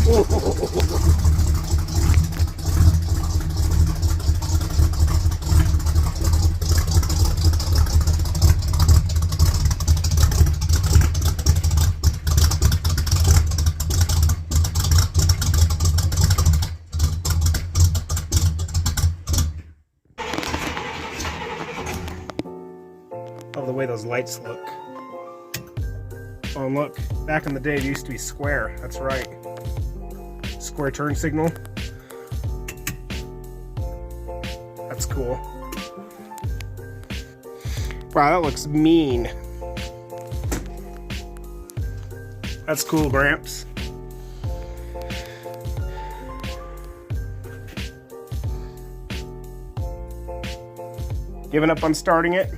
The way those lights look. Oh, and look, back in the day it used to be square. That's right. Square turn signal. That's cool. Wow, that looks mean. That's cool, Gramps. Giving up on starting it?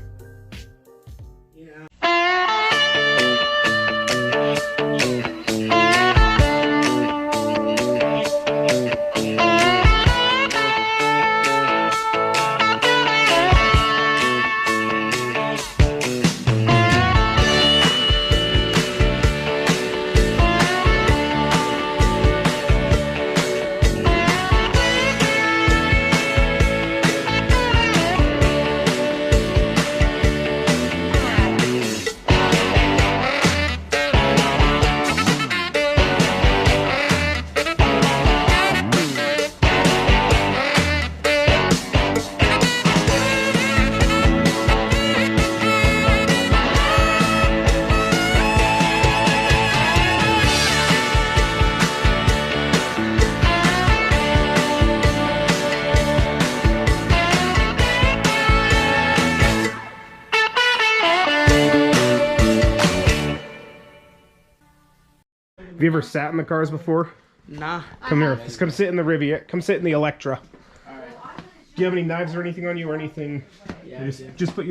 Have you ever sat in the cars before? Nah. Come here. Just come sit in the Riviera. Come sit in the Electra. Alright. Do you have any knives or anything on you or anything? Yeah, just put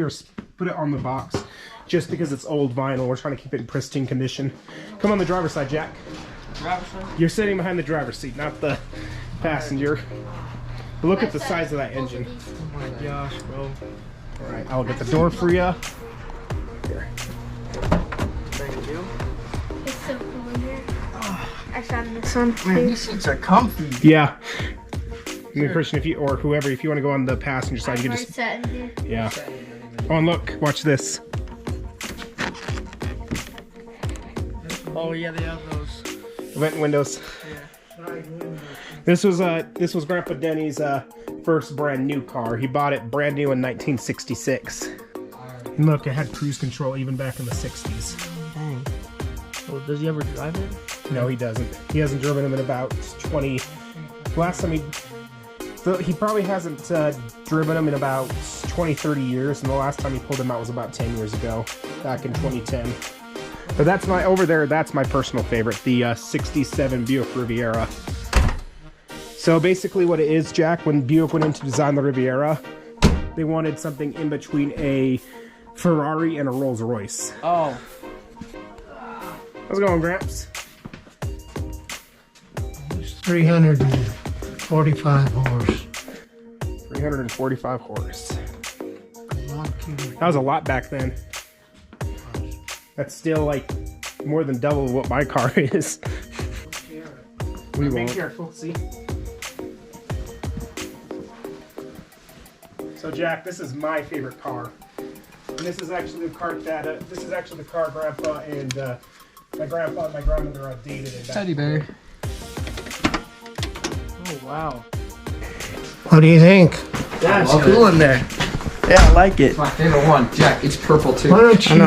it on the box. Just because it's old vinyl, we're trying to keep it in pristine condition. Come on the driver's side, Jack. Driver's side? You're sitting behind the driver's seat, not the passenger. But look at the size of that engine. Oh my gosh, bro. Alright, I'll get the door for you. Here. Thank you. It's so cool in here. I sat in this one too. Man, these seats are comfy. Yeah. I mean, Christian, if you or whoever, if you want to go on the passenger side, you can just. Sat in here. Yeah. Oh, and look, watch this. Oh yeah, they have those. Vent windows. Yeah. This was Grandpa Denny's first brand new car. He bought it brand new in 1966. And look, it had cruise control even back in the 60s. Dang. Well, does he ever drive it? No, he doesn't. He hasn't driven them in about 20. Last time he probably hasn't driven them in about 20, 30 years, and the last time he pulled them out was about 10 years ago, back in 2010. But that's my personal favorite, the 67 Buick Riviera. So basically what it is, Jack, when Buick went in to design the Riviera, they wanted something in between a Ferrari and a Rolls Royce. Oh. How's it going, Gramps? 345 horse. 345 horse. That was a lot back then. That's still like more than double what my car is. We won't. Be careful, see? So Jack, this is my favorite car. And this is actually the car that Grandpa and my grandpa and my grandmother dated in. Teddy bear. Oh wow. What do you think? Yeah, it's cool in there. Yeah, I like it. My favorite one, Jack. It's purple too. Why don't you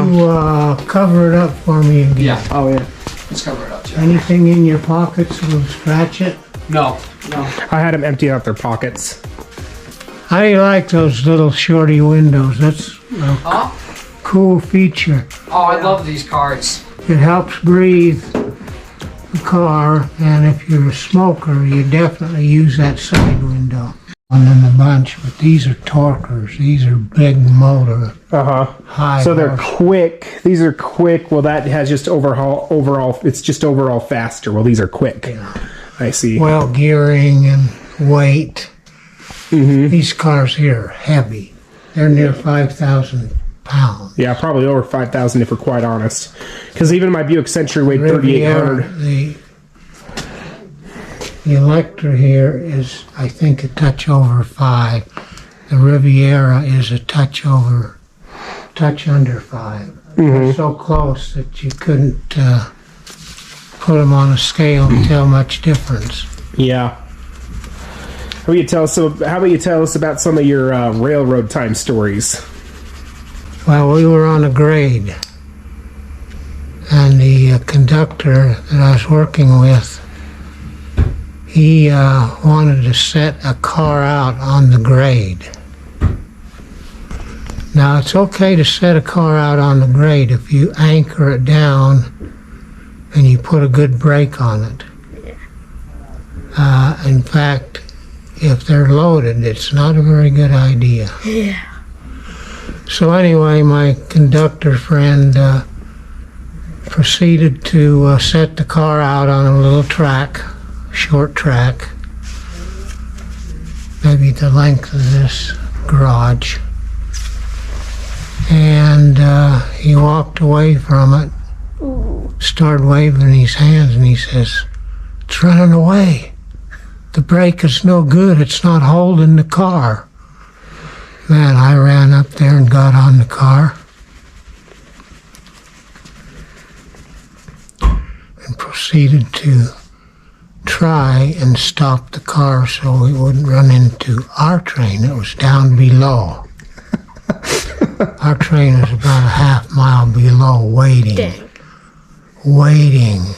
cover it up for me again? Yeah. Oh yeah. Let's cover it up, Jack. Anything in your pockets will scratch it? No. I had them empty out their pockets. How do you like those little shorty windows? That's a cool feature. Oh, I love these cards. It helps breathe the car, and if you're a smoker, you definitely use that side window. One in the bunch, but these are torquers. These are big motor. High. So they're quick. These are quick. Well, that has just overall. It's just overall faster. Well, these are quick. Yeah. I see. Well, gearing and weight. These cars here are heavy. They're near 5,000 pounds. Yeah, probably over 5,000 if we're quite honest. Because even my Buick Century weighed 3,800. The Electra here is, I think, a touch over 5. The Riviera is a touch under 5. They're so close that you couldn't put them on a scale and tell much difference. Yeah. How about you tell us about some of your railroad time stories? Well, we were on a grade, and the conductor that I was working with, he wanted to set a car out on the grade. Now, it's okay to set a car out on the grade if you anchor it down and you put a good brake on it. In fact, if they're loaded, it's not a very good idea. Yeah. So anyway, my conductor friend proceeded to set the car out on a little track, short track, maybe the length of this garage. And he walked away from it, started waving his hands, and he says, "It's running away. The brake is no good. It's not holding the car." Man, I ran up there and got on the car and proceeded to try and stop the car so we wouldn't run into our train that was down below. Our train was about a half-mile below, waiting. Dang. Waiting.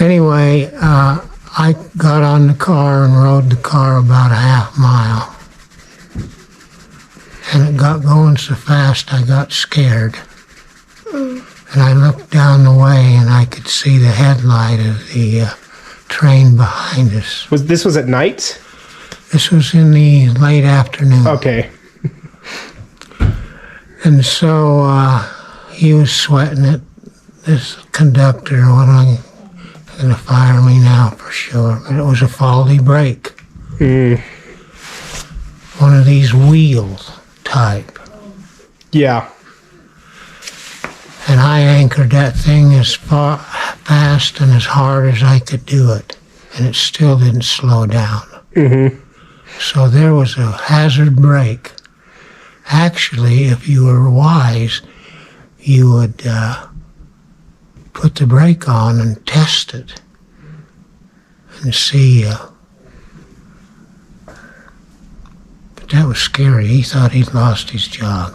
Anyway, I got on the car and rode the car about a half-mile. And it got going so fast I got scared. And I looked down the way and I could see the headlight of the train behind us. This was at night? This was in the late afternoon. Okay. And so he was sweating it. This conductor, what am I going to fire me now for sure? But it was a faulty brake. One of these wheel type. Yeah. And I anchored that thing as fast and as hard as I could do it. And it still didn't slow down. So there was a hazard brake. Actually, if you were wise, you would put the brake on and test it and see. But that was scary. He thought he'd lost his job.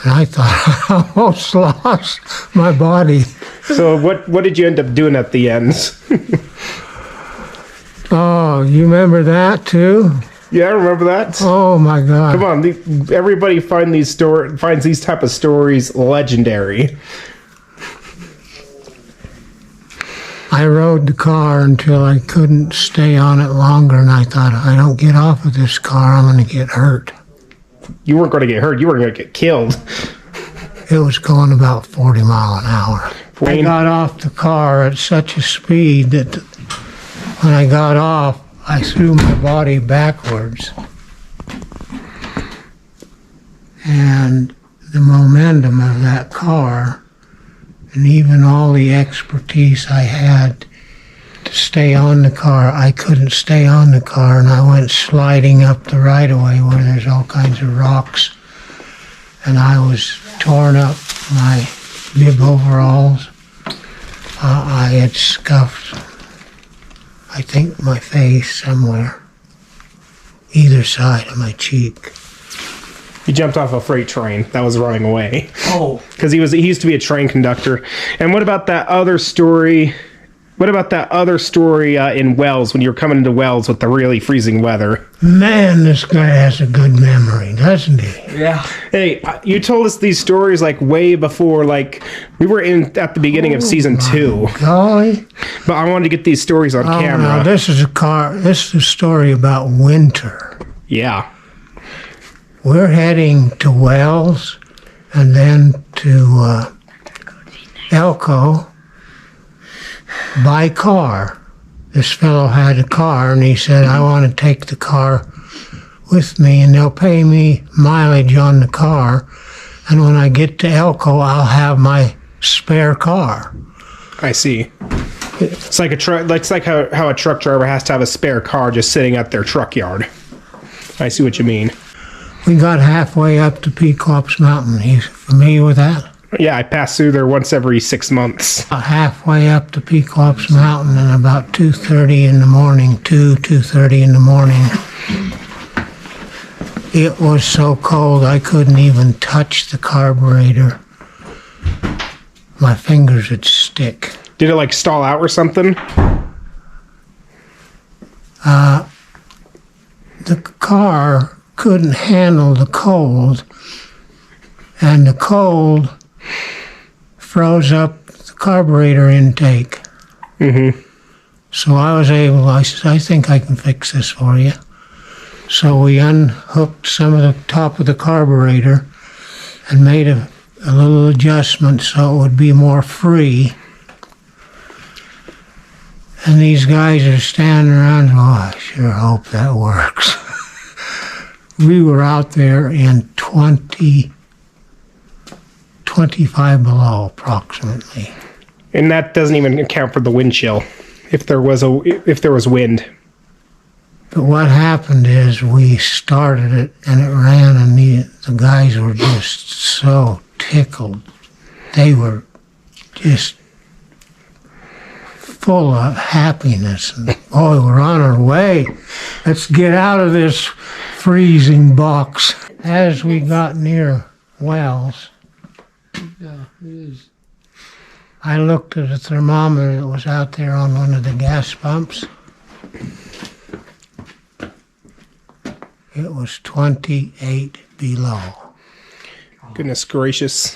And I thought I almost lost my body. So what did you end up doing at the end? Oh, you remember that too? Yeah, I remember that. Oh my God! Come on, everybody finds these type of stories legendary. I rode the car until I couldn't stay on it longer, and I thought, if I don't get off of this car, I'm going to get hurt. You weren't going to get hurt. You were going to get killed. It was going about 40 mile an hour. I got off the car at such a speed that when I got off, I threw my body backwards. And the momentum of that car, and even all the expertise I had to stay on the car, I couldn't stay on the car, and I went sliding up the right-of-way where there's all kinds of rocks, and I was torn up my bib overalls. I had scuffed, I think, my face somewhere, either side of my cheek. He jumped off a freight train that was running away. Oh. Because he used to be a train conductor. And what about that other story? What about that other story in Wells, when you were coming into Wells with the really freezing weather? Man, this guy has a good memory, doesn't he? Yeah. Hey, you told us these stories like way before, like we were at the beginning of season 2. Golly. But I wanted to get these stories on camera. No, this is a story about winter. Yeah. We're heading to Wells and then to Elko by car. This fellow had a car and he said, I want to take the car with me and they'll pay me mileage on the car, and when I get to Elko I'll have my spare car. I see. It's like a truck. It's like how a truck driver has to have a spare car just sitting at their truck yard. I see what you mean. We got halfway up to Peacock's Mountain. You familiar with that? Yeah, I pass through there once every 6 months. Halfway up to Peacock's Mountain, and about 2:30 in the morning, 2:30 in the morning, it was so cold I couldn't even touch the carburetor. My fingers would stick. Did it like stall out or something? The car couldn't handle the cold, and the cold froze up the carburetor intake. Mm-hmm. So I was able, I said, I think I can fix this for you. So we unhooked some of the top of the carburetor and made a little adjustment so it would be more free. And these guys are standing around, oh, I sure hope that works. We were out there in 25 below approximately. And that doesn't even account for the wind chill, if there was wind. But what happened is we started it and it ran, and the guys were just so tickled. They were just full of happiness. And boy, we're on our way. Let's get out of this freezing box. As we got near Wells, I looked at the thermometer that was out there on one of the gas pumps. It was 28 below. Goodness gracious.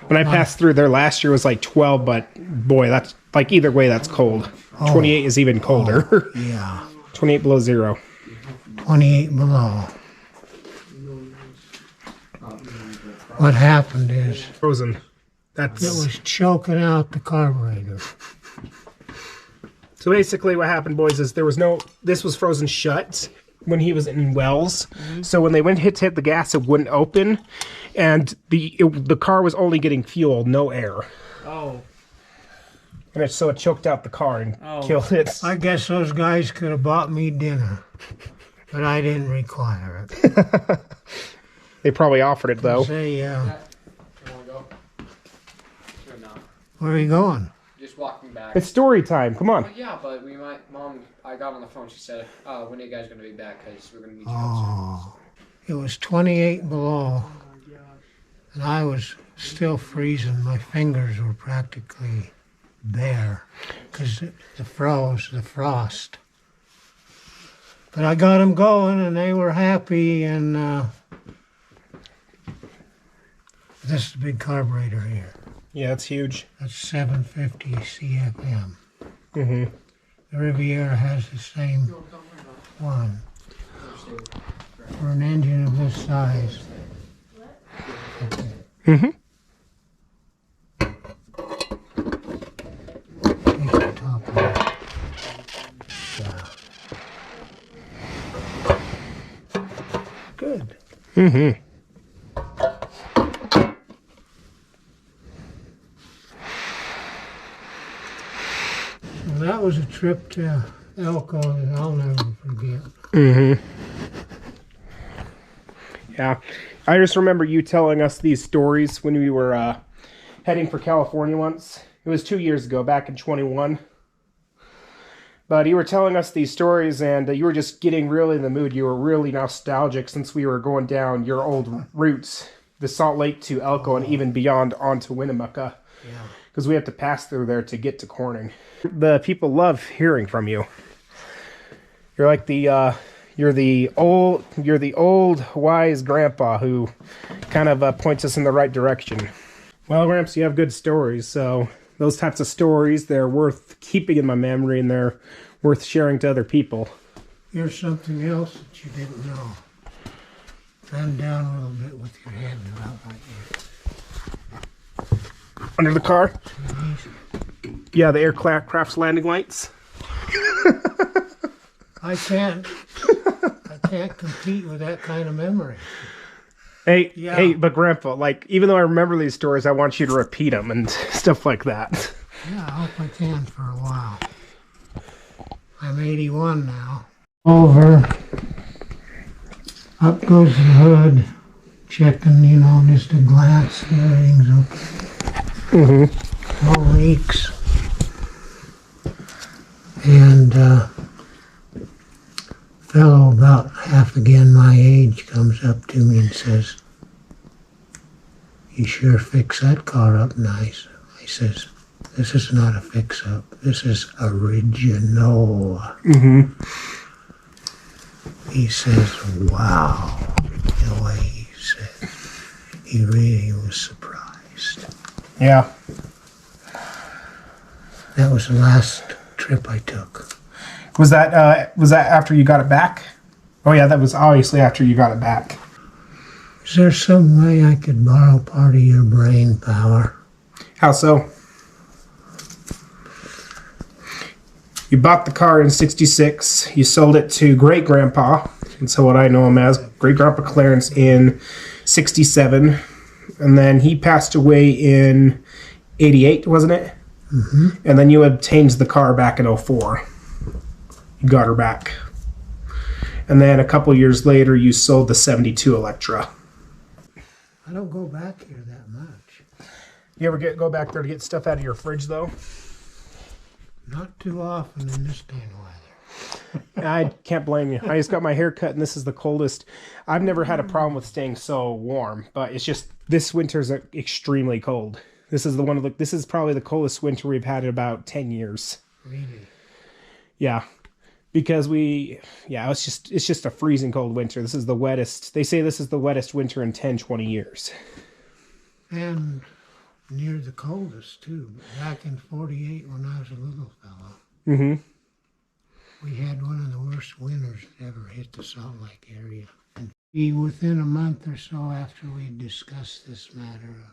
When I passed through there last year, it was like 12, but boy, that's like either way, that's cold. 28 is even colder. Yeah, 28 below zero. 28 below. What happened is Frozen. it That's was choking out the carburetor. so basically what happened, boys, is this was frozen shut when he was in Wells. So when they went to hit the gas, it wouldn't open, and the car was only getting fuel, no air. Oh. And so it choked out the car and killed it. I guess those guys could have bought me dinner, but I didn't require it. They probably offered it though. Say, Wanna go? Or not? where are you going? Just walking back. It's story time. Come on. Well, yeah, but we might. Mom, I got on the phone. She said, when are you guys gonna be back? Because we're gonna meet you outside. Oh, it was 28 below, and I was still freezing. My fingers were practically bare because the frost. But I got them going, and they were happy. And this is the big carburetor here. Yeah, it's huge. That's 750 CFM. Mm-hmm. The Riviera has the same one. For an engine of this size. Mm-hmm. Take the top off. Yeah. Good. Mm-hmm. Well, that was a trip to Elko that I'll never forget. Mm-hmm. Yeah. I just remember you telling us these stories when we were heading for California once. It was 2 years ago, back in 21. But you were telling us these stories, and you were just getting really in the mood. You were really nostalgic since we were going down your old routes, the Salt Lake to Elko, and even beyond onto Winnemucca. Yeah. Because we have to pass through there to get to Corning. The people love hearing from you. You're like you're the old wise grandpa who kind of points us in the right direction. Well, Gramps, you have good stories, so those types of stories, they're worth keeping in my memory, and they're worth sharing to other people. Here's something else that you didn't know. Bend down a little bit with your head about like this. Under the car? Easy. Yeah, the aircraft's landing lights. I can't compete with that kind of memory. Hey, Yeah. hey, but Grandpa, like, even though I remember these stories, I want you to repeat them and stuff like that. Yeah, I hope I can for a while. I'm 81 now. Over. Up goes the hood. Checking, just a glance. Everything's okay. No leaks. And fellow about half again my age comes up to me and says, "You sure fix that car up nice." I says, "This is not a fix-up. This is original." He says, "Wow." The way he said, he really was surprised. Yeah. That was the last trip I took. Was that after you got it back? Oh yeah, that was obviously after you got it back. Is there some way I could borrow part of your brain power? How so? You bought the car in '66. You sold it to Great Grandpa, and so what I know him as, Great Grandpa Clarence, in '67, and then he passed away in '88, wasn't it? Mm-hmm. And then you obtained the car back in '04. You got her back, and then a couple years later, you sold the '72 Electra. I don't go back here that much. You ever go back there to get stuff out of your fridge though? Not too often in this kind of weather. I can't blame you. I just got my hair cut and this is the coldest. I've never had a problem with staying so warm, but it's just this winter's extremely cold. This is probably the coldest winter we've had in about 10 years. Really? Yeah. Because it's just a freezing cold winter. This is the wettest. They say this is the wettest winter in 10, 20 years. And near the coldest too. Back in '48 when I was a little fellow. Mm-hmm. We had one of the worst winters that ever hit the Salt Lake area. And within a month or so after we discussed this matter of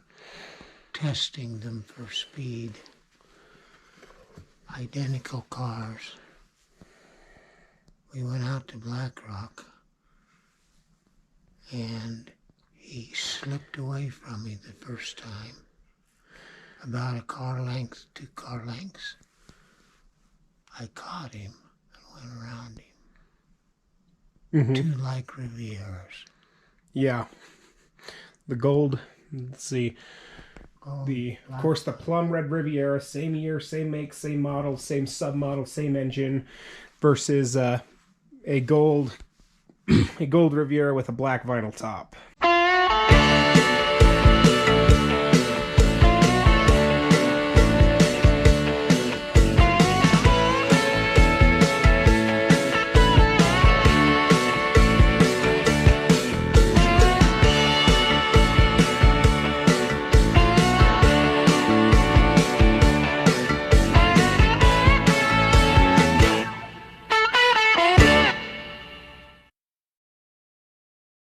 testing them for speed, identical cars, we went out to Black Rock and he slipped away from me the first time. About a car length, 2 car lengths. I caught him and went around him. 2 like Rivieras. Yeah. The gold, let's see. Of course, the plum red Riviera, same year, same make, same model, same submodel, same engine, versus a gold Riviera with a black vinyl top.